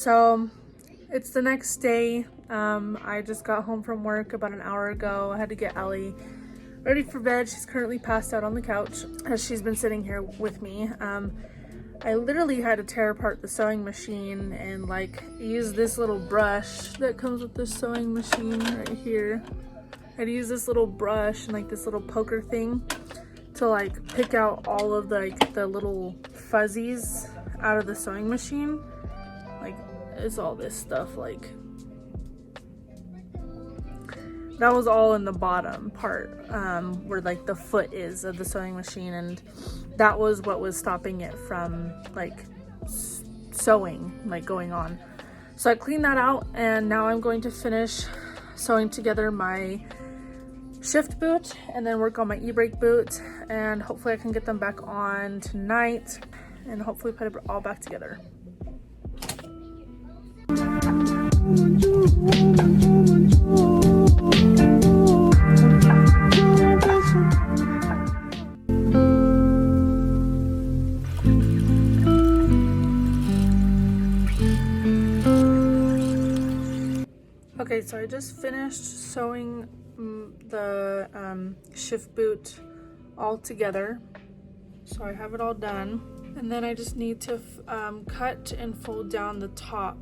So it's the next day. I just got home from work about an hour ago. I had to get Ellie ready for bed. She's currently passed out on the couch as she's been sitting here with me. I literally had to tear apart the sewing machine and like use this little brush that comes with the sewing machine right here. I had to use this little brush and like this little poker thing to like pick out all of the little fuzzies out of the sewing machine. Like it's all this stuff, like that was all in the bottom part where like the foot is of the sewing machine, and that was what was stopping it from like sewing, like going on. So I cleaned that out, and now I'm going to finish sewing together my shift boot and then work on my e-brake boot, and hopefully I can get them back on tonight and hopefully put it all back together. Okay, so I just finished sewing the shift boot all together. So I have it all done. And then I just need to cut and fold down the top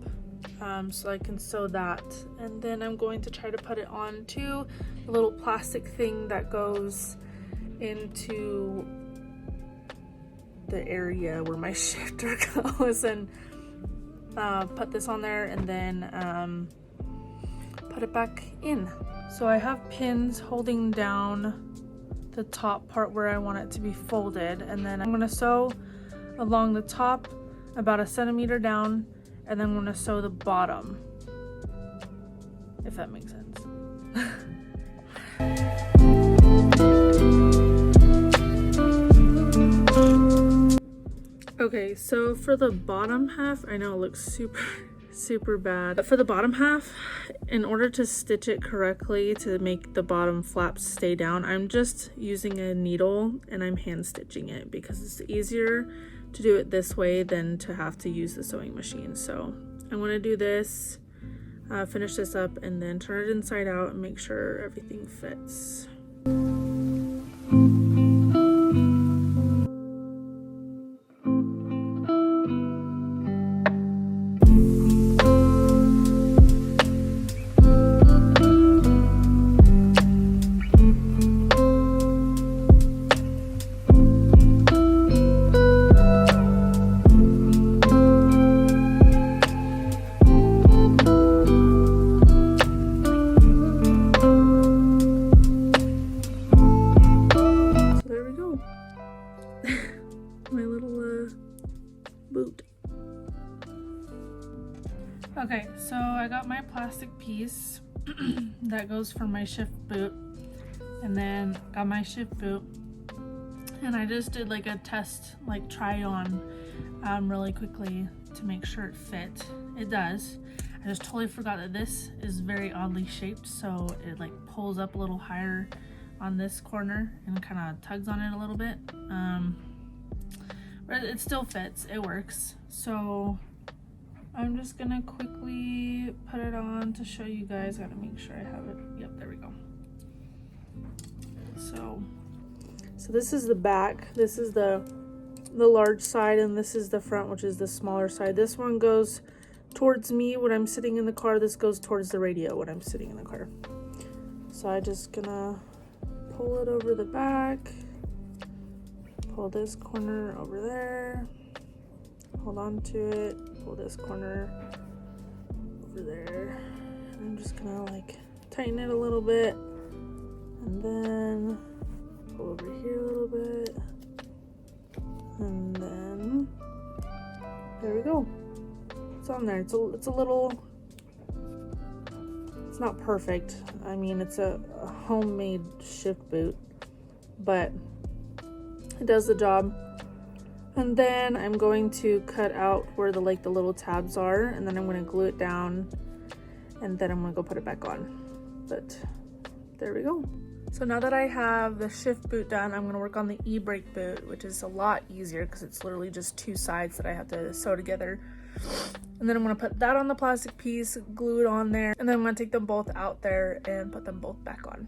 so I can sew that. And then I'm going to try to put it onto a little plastic thing that goes into the area where my shifter goes, and put this on there and then put it back in. So I have pins holding down the top part where I want it to be folded, and then I'm going to sew along the top about 1 centimeter down, and then I'm going to sew the bottom, if that makes sense. Okay, so for the bottom half, I know it looks super bad, but for the bottom half, in order to stitch it correctly to make the bottom flaps stay down, I'm just using a needle and I'm hand stitching it because it's easier to do it this way than to have to use the sewing machine. So I'm going to do this, finish this up, and then turn it inside out and make sure everything fits. My little boot. Okay, so I got my plastic piece that goes for my shift boot, and then got my shift boot, and I just did like a test, like try on really quickly to make sure it fit. It does. I just totally forgot that this is very oddly shaped, so it like pulls up a little higher on this corner and kind of tugs on it a little bit. But it still fits, it works. So I'm just gonna quickly put it on to show you guys. Gotta make sure I have it. Yep, there we go. So this is the back, this is the large side, and this is the front, which is the smaller side. This one goes towards me when I'm sitting in the car. This goes towards the radio when I'm sitting in the car. So I'm just gonna pull it over the back, pull this corner over there, hold on to it, pull this corner over there, and I'm just gonna like tighten it a little bit, and then pull over here a little bit, and then there we go. It's on there. It's a little, it's not perfect. I mean, it's a homemade shift boot, but it does the job. And then I'm going to cut out where the little tabs are, and then I'm going to glue it down, and then I'm going to go put it back on. But there we go. So now that I have the shift boot done, I'm going to work on the e-brake boot, which is a lot easier because it's literally just two sides that I have to sew together. And then I'm gonna put that on the plastic piece, glue it on there, and then I'm gonna take them both out there and put them both back on.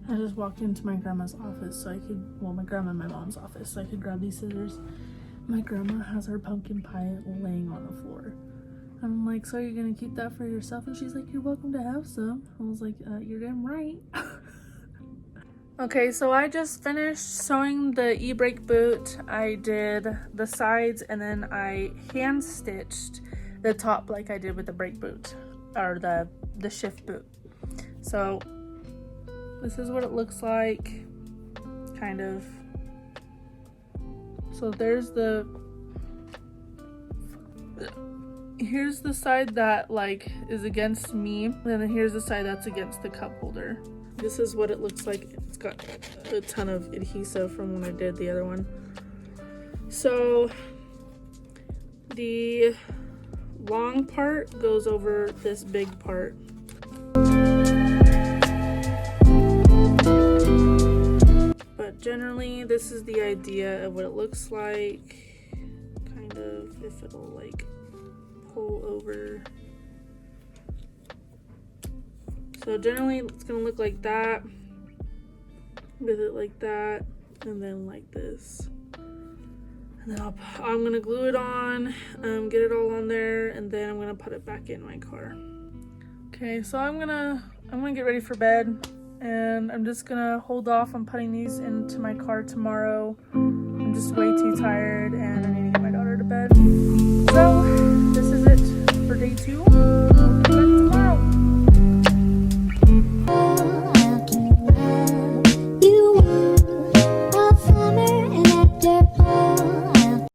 I just walked into my grandma's office so I could, well, my grandma and my mom's office, so I could grab these scissors. My grandma has her pumpkin pie laying on the floor. I'm like, so you're gonna keep that for yourself? And she's like, you're welcome to have some. I was like, you're damn right. Okay, so I just finished sewing the e-brake boot. I did the sides and then I hand stitched the top like I did with the brake boot, or the shift boot. So this is what it looks like, kind of. So there's here's the side that like is against me, and then here's the side that's against the cup holder. This is what it looks like. It's got a ton of adhesive from when I did the other one. So the long part goes over this big part. But generally this is the idea of what it looks like, kind of, if it'll like pull over. So generally it's gonna look like that, with it like that, and then like this. And then I'm gonna glue it on, get it all on there, and then I'm gonna put it back in my car. Okay, so I'm gonna get ready for bed, and I'm just gonna hold off on putting these into my car tomorrow. I'm just way too tired and I need to get